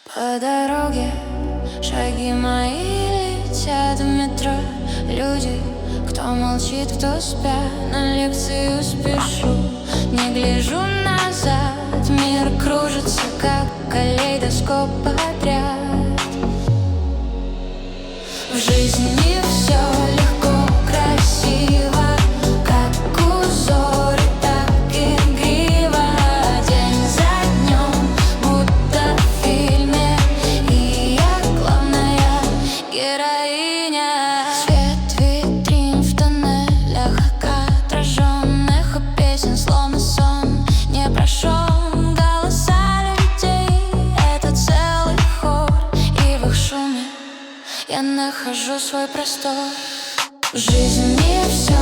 По дороге шаги мои летят в метро. Люди, кто молчит, кто спят, на лекцию спешу. Не гляжу назад, мир кружится, как калейдоскоп подряд. В жизни все легко, красиво, как узор, так игриво. День за днем, будто в фильме, и я главная героиня. Свет витрин в тоннелях, отраженных у песен, словно сон не прошел. Голоса людей — это целый хор, и в их шуме я нахожу свой простор. В жизни все